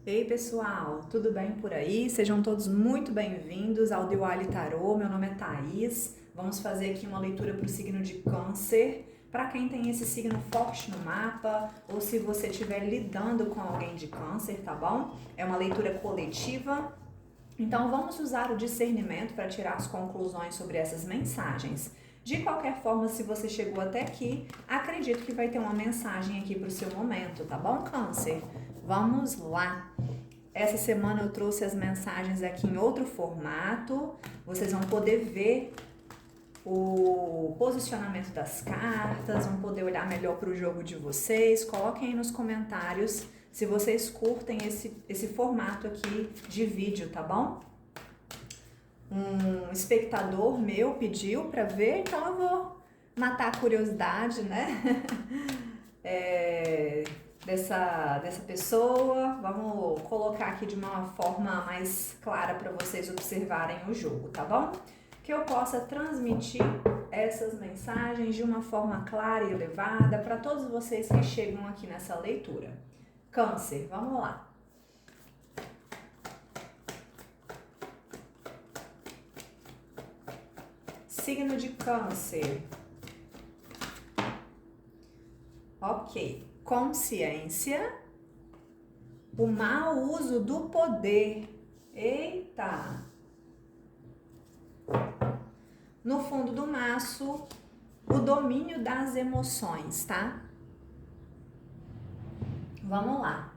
Ei pessoal, tudo bem por aí? Sejam todos muito bem-vindos ao Diwali Tarô. Meu nome é Thaís. Vamos fazer aqui uma leitura para o signo de Câncer. Para quem tem esse signo forte no mapa, ou se você estiver lidando com alguém de Câncer, tá bom? É uma leitura coletiva. Então vamos usar o discernimento para tirar as conclusões sobre essas mensagens. De qualquer forma, se você chegou até aqui, acredito que vai ter uma mensagem aqui para o seu momento, tá bom, Câncer? Vamos lá! Essa semana eu trouxe as mensagens aqui em outro formato. Vocês vão poder ver o posicionamento das cartas, vão poder olhar melhor para o jogo de vocês. Coloquem aí nos comentários se vocês curtem esse formato aqui de vídeo, tá bom? Um espectador meu pediu para ver, então eu vou matar a curiosidade, né? Dessa pessoa. Vamos colocar aqui de uma forma mais clara para vocês observarem o jogo, tá bom? Que eu possa transmitir essas mensagens de uma forma clara e elevada para todos vocês que chegam aqui nessa leitura. Câncer, vamos lá. Signo de Câncer. Ok. Consciência. O mau uso do poder. Eita! No fundo do maço, o domínio das emoções, tá? Vamos lá.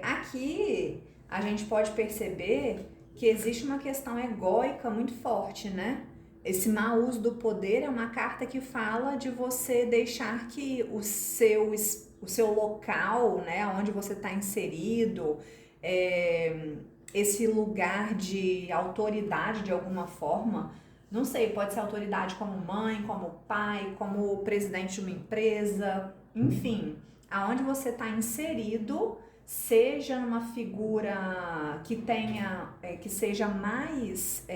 Aqui a gente pode perceber que existe uma questão egóica muito forte, né? Esse mau uso do poder é uma carta que fala de você deixar que o seu local, né, onde você está inserido, esse lugar de autoridade de alguma forma, não sei, pode ser autoridade como mãe, como pai, como presidente de uma empresa, enfim, aonde você está inserido, seja numa figura que tenha, que seja mais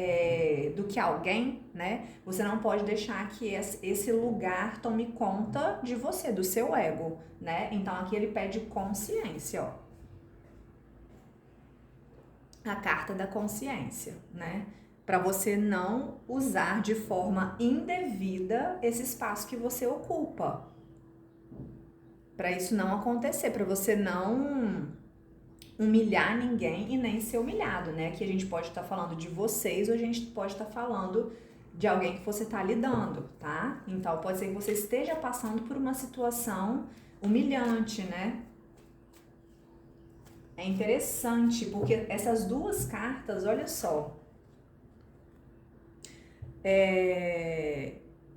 do que alguém, né? Você não pode deixar que esse lugar tome conta de você, do seu ego, né? Então aqui ele pede consciência, ó. A carta da consciência, né? Para você não usar de forma indevida esse espaço que você ocupa. Para isso não acontecer, para você não humilhar ninguém e nem ser humilhado, né? Aqui a gente pode estar falando de vocês ou a gente pode estar falando de alguém que você está lidando, tá? Então pode ser que você esteja passando por uma situação humilhante, né? É interessante porque essas duas cartas, olha só,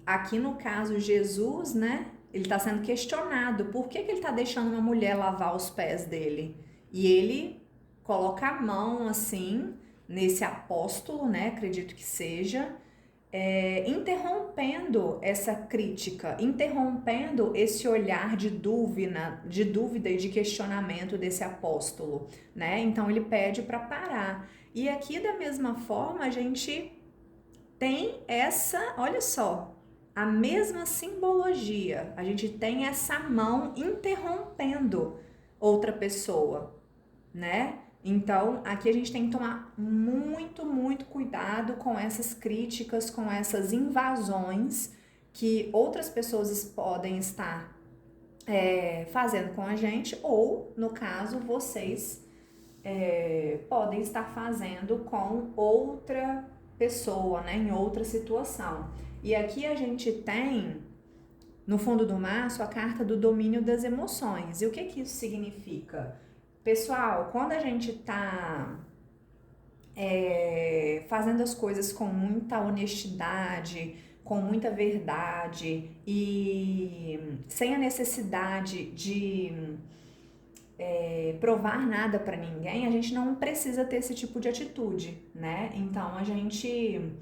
aqui no caso Jesus, né? Ele está sendo questionado por que ele está deixando uma mulher lavar os pés dele. E ele coloca a mão assim nesse apóstolo, né? Acredito que seja, interrompendo essa crítica, interrompendo esse olhar de dúvida e de questionamento desse apóstolo, né? Então ele pede para parar. E aqui da mesma forma a gente tem essa, olha só, a mesma simbologia. A gente tem essa mão interrompendo outra pessoa, né? Então, aqui a gente tem que tomar muito, muito cuidado com essas críticas, com essas invasões que outras pessoas podem estar fazendo com a gente, ou, no caso, vocês podem estar fazendo com outra pessoa, né, em outra situação. E aqui a gente tem, no fundo do maço, a carta do domínio das emoções. E o que que isso significa? Pessoal, quando a gente tá fazendo as coisas com muita honestidade, com muita verdade e sem a necessidade de provar nada para ninguém, a gente não precisa ter esse tipo de atitude, né? Então a gente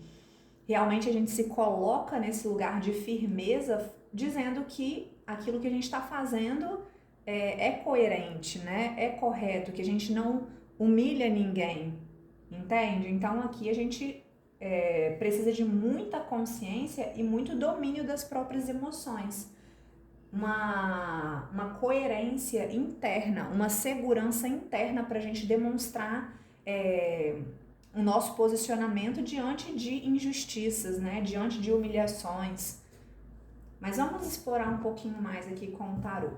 se coloca nesse lugar de firmeza, dizendo que aquilo que a gente está fazendo é coerente, né? É correto, que a gente não humilha ninguém, entende? Então aqui a gente precisa de muita consciência e muito domínio das próprias emoções. uma coerência interna, uma segurança interna para a gente demonstrar o nosso posicionamento diante de injustiças, né? Diante de humilhações. Mas vamos explorar um pouquinho mais aqui com o tarô.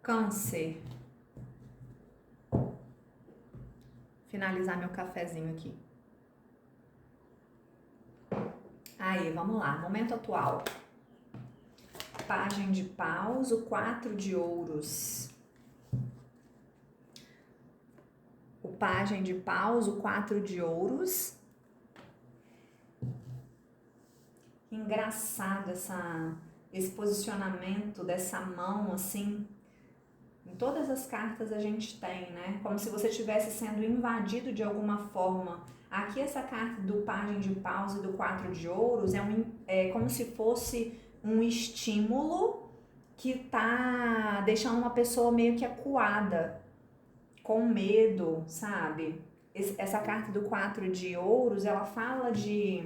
Câncer. Finalizar meu cafezinho aqui. Aí, vamos lá. Momento atual. Pagem de paus, o 4 de ouros. O Pagem de paus, o 4 de ouros. Engraçado esse posicionamento dessa mão, assim. Em todas as cartas a gente tem, né? Como se você estivesse sendo invadido de alguma forma. Aqui essa carta do Pagem de paus e do 4 de ouros é como se fosse um estímulo que tá deixando uma pessoa meio que acuada, com medo, sabe? Essa carta do 4 de ouros, ela fala de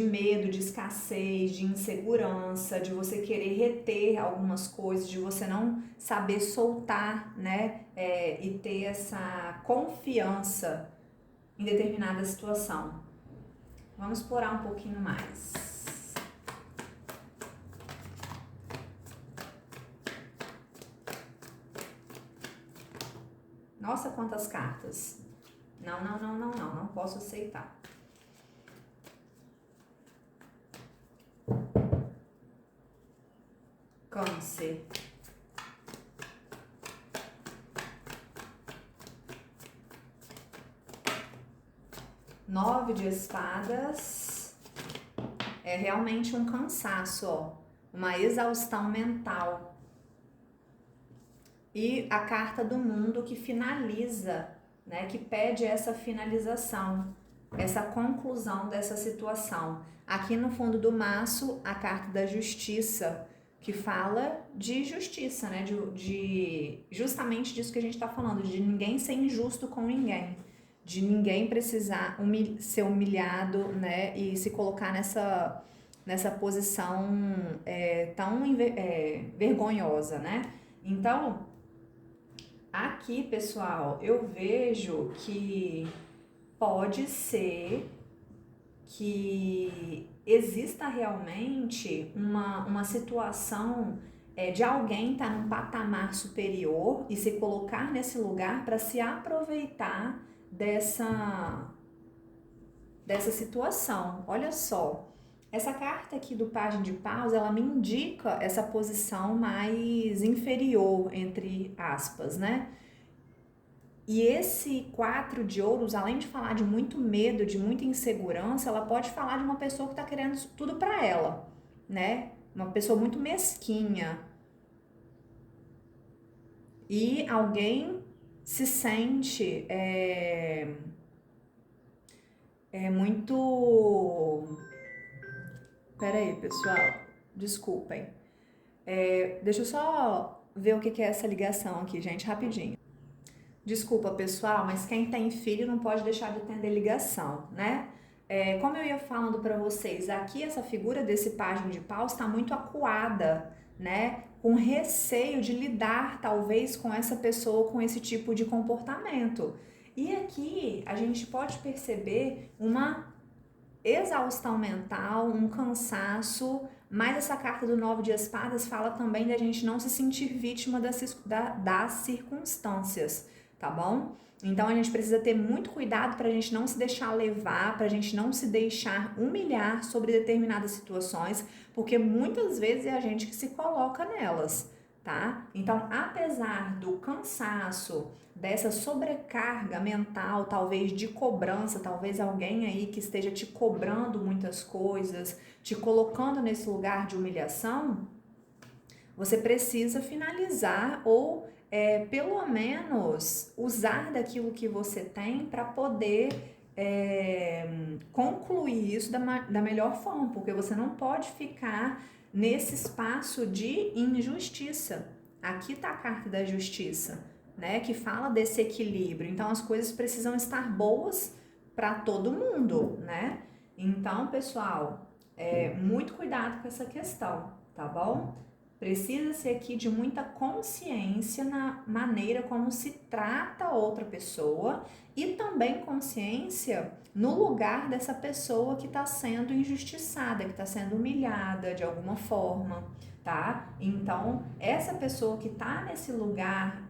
medo, de escassez, de insegurança, de você querer reter algumas coisas, de você não saber soltar, né? E ter essa confiança em determinada situação. Vamos explorar um pouquinho mais. Nossa, quantas cartas. Não posso aceitar. Câncer. Nove de espadas. É realmente um cansaço, ó. Uma exaustão mental. E a carta do mundo que finaliza, né? Que pede essa finalização, essa conclusão dessa situação. Aqui no fundo do maço, a carta da justiça, que fala de justiça, né? Justamente disso que a gente está falando, de ninguém ser injusto com ninguém, de ninguém precisar ser humilhado, né? E se colocar nessa posição tão vergonhosa, né? Então, aqui, pessoal, eu vejo que pode ser que exista realmente uma situação de alguém estar num patamar superior e se colocar nesse lugar para se aproveitar dessa situação. Olha só, essa carta aqui do Pagem de Paus, ela me indica essa posição mais inferior, entre aspas, né? E esse 4 de ouros, além de falar de muito medo, de muita insegurança, ela pode falar de uma pessoa que está querendo tudo para ela, né? Uma pessoa muito mesquinha. E alguém se sente muito... Peraí, pessoal, desculpem. Deixa eu só ver o que é essa ligação aqui, gente, rapidinho. Desculpa, pessoal, mas quem tem filho não pode deixar de atender ligação, né? Como eu ia falando para vocês, aqui essa figura desse Pagem de Paus está muito acuada, né? Com receio de lidar, talvez, com essa pessoa com esse tipo de comportamento. E aqui a gente pode perceber uma exaustão mental, um cansaço, mas essa carta do 9 de espadas fala também da gente não se sentir vítima das circunstâncias, tá bom? Então a gente precisa ter muito cuidado para a gente não se deixar levar, para a gente não se deixar humilhar sobre determinadas situações, porque muitas vezes é a gente que se coloca nelas, tá? Então, apesar do cansaço, dessa sobrecarga mental, talvez de cobrança, talvez alguém aí que esteja te cobrando muitas coisas, te colocando nesse lugar de humilhação, você precisa finalizar ou pelo menos usar daquilo que você tem para poder concluir isso da melhor forma, porque você não pode ficar nesse espaço de injustiça. Aqui está a carta da justiça, né, que fala desse equilíbrio. Então as coisas precisam estar boas para todo mundo, né? Então, pessoal, muito cuidado com essa questão, tá bom? Precisa-se aqui de muita consciência na maneira como se trata outra pessoa e também consciência no lugar dessa pessoa que está sendo injustiçada, que está sendo humilhada de alguma forma, tá? Então, essa pessoa que está nesse lugar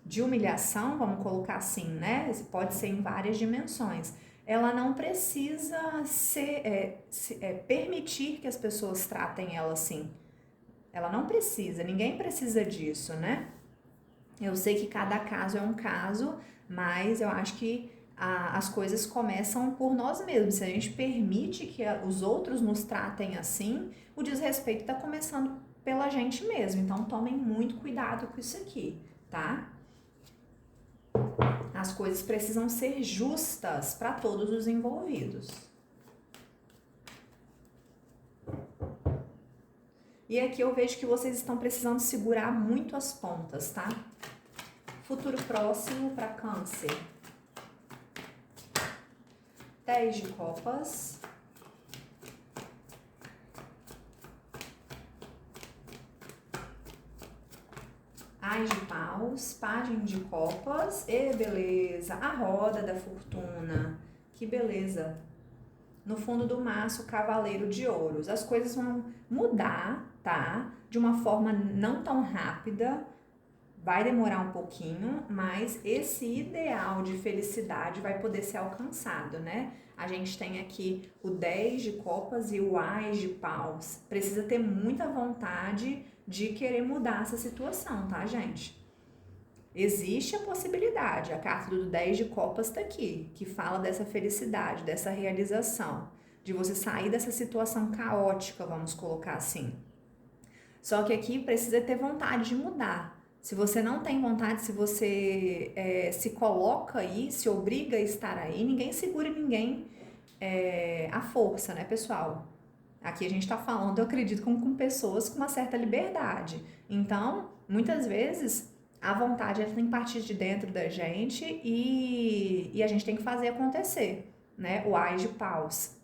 de humilhação, vamos colocar assim, né? Pode ser em várias dimensões. Ela não precisa permitir que as pessoas tratem ela assim. Ela não precisa, ninguém precisa disso, né? Eu sei que cada caso é um caso, mas eu acho que as coisas começam por nós mesmos. Se a gente permite que os outros nos tratem assim, o desrespeito está começando pela gente mesmo. Então tomem muito cuidado com isso aqui, tá? As coisas precisam ser justas para todos os envolvidos. E aqui eu vejo que vocês estão precisando segurar muito as pontas, tá? Futuro próximo para Câncer. 10 de copas. Ás de paus, pajem de copas. E beleza, a roda da fortuna. Que beleza. No fundo do maço, cavaleiro de ouros. As coisas vão mudar, tá? De uma forma não tão rápida, vai demorar um pouquinho, mas esse ideal de felicidade vai poder ser alcançado, né? A gente tem aqui o 10 de copas e o ás de paus. Precisa ter muita vontade de querer mudar essa situação, tá, gente? Existe a possibilidade, a carta do 10 de copas está aqui, que fala dessa felicidade, dessa realização, de você sair dessa situação caótica, vamos colocar assim. Só que aqui precisa ter vontade de mudar. Se você não tem vontade, se você se coloca aí, se obriga a estar aí, ninguém segura ninguém à força, né, pessoal? Aqui a gente está falando, eu acredito, com pessoas com uma certa liberdade. Então, muitas vezes, a vontade ela tem que partir de dentro da gente e a gente tem que fazer acontecer, né? O ás de paus.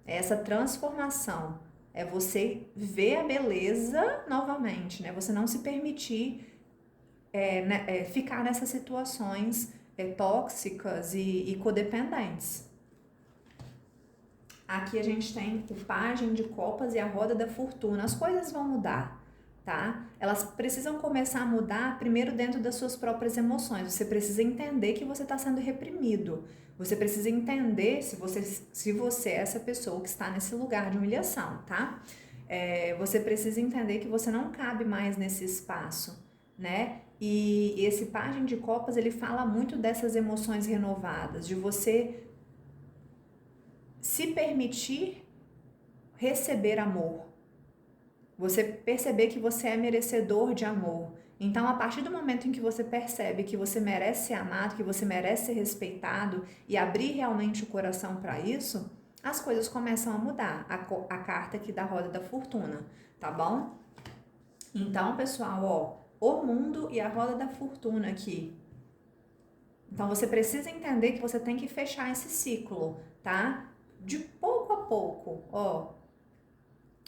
Essa transformação é você ver a beleza novamente, né? Você não se permitir ficar nessas situações tóxicas e codependentes. Aqui a gente tem o pajem de copas e a roda da fortuna. As coisas vão mudar, tá? Elas precisam começar a mudar primeiro dentro das suas próprias emoções. Você precisa entender que você está sendo reprimido. Você precisa entender se você é essa pessoa que está nesse lugar de humilhação, tá? Você precisa entender que você não cabe mais nesse espaço, né? E esse pajem de copas, ele fala muito dessas emoções renovadas, de você se permitir receber amor. Você perceber que você é merecedor de amor. Então, a partir do momento em que você percebe que você merece ser amado, que você merece ser respeitado e abrir realmente o coração para isso, as coisas começam a mudar. A carta aqui da roda da fortuna, tá bom? Então, pessoal, o mundo e a roda da fortuna aqui. Então, você precisa entender que você tem que fechar esse ciclo, tá? De pouco a pouco,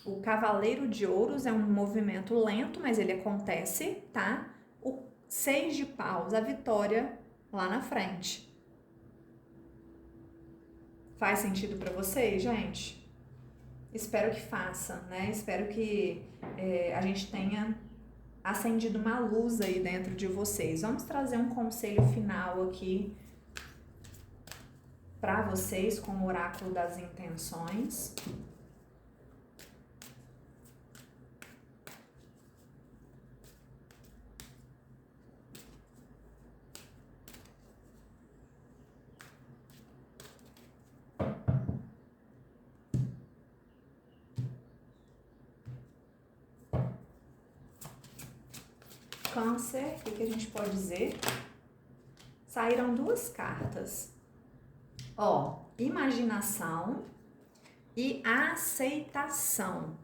o cavaleiro de ouros é um movimento lento, mas ele acontece, tá? O 6 de paus, a vitória lá na frente. Faz sentido para vocês, gente? Espero que faça, né? Espero que a gente tenha acendido uma luz aí dentro de vocês. Vamos trazer um conselho final aqui para vocês com o oráculo das intenções. Câncer, o que a gente pode dizer? Saíram duas cartas. Ó, imaginação e aceitação.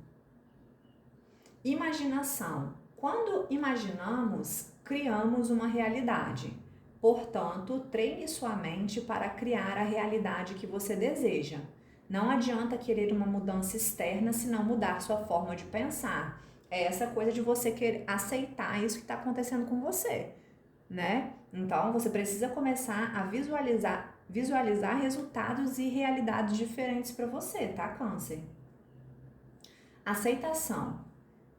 Imaginação. Quando imaginamos, criamos uma realidade. Portanto, treine sua mente para criar a realidade que você deseja. Não adianta querer uma mudança externa se não mudar sua forma de pensar. É essa coisa de você querer aceitar isso que está acontecendo com você, né? Então, você precisa começar a visualizar resultados e realidades diferentes para você, tá, Câncer? Aceitação.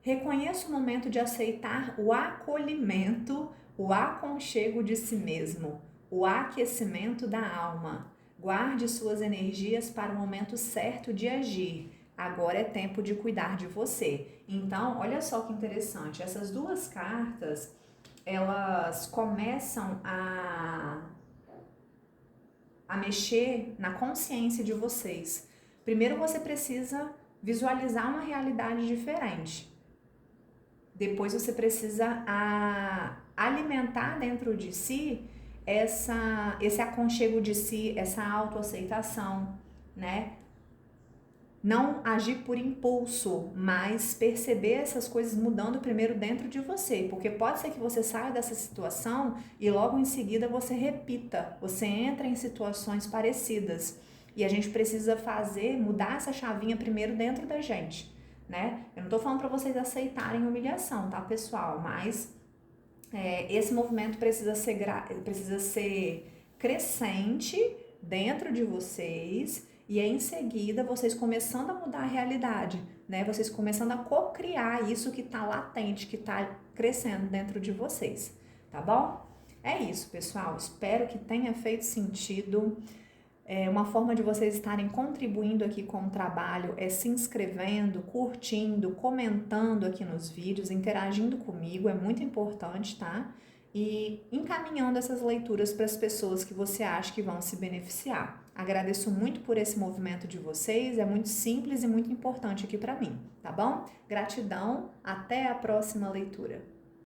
Reconheça o momento de aceitar o acolhimento, o aconchego de si mesmo, o aquecimento da alma. Guarde suas energias para o momento certo de agir. Agora é tempo de cuidar de você. Então, olha só que interessante. Essas duas cartas, elas começam a mexer na consciência de vocês. Primeiro você precisa visualizar uma realidade diferente. Depois você precisa alimentar dentro de si esse aconchego de si, essa autoaceitação, né? Não agir por impulso, mas perceber essas coisas mudando primeiro dentro de você, porque pode ser que você saia dessa situação e logo em seguida você repita, você entra em situações parecidas. E a gente precisa mudar essa chavinha primeiro dentro da gente, né? Eu não tô falando para vocês aceitarem humilhação, tá, pessoal? Mas esse movimento precisa ser crescente dentro de vocês. E aí, em seguida, vocês começando a mudar a realidade, né? Vocês começando a co-criar isso que tá latente, que tá crescendo dentro de vocês, tá bom? É isso, pessoal. Espero que tenha feito sentido. Uma forma de vocês estarem contribuindo aqui com o trabalho é se inscrevendo, curtindo, comentando aqui nos vídeos, interagindo comigo, é muito importante, tá? E encaminhando essas leituras para as pessoas que você acha que vão se beneficiar. Agradeço muito por esse movimento de vocês, é muito simples e muito importante aqui para mim, tá bom? Gratidão, até a próxima leitura.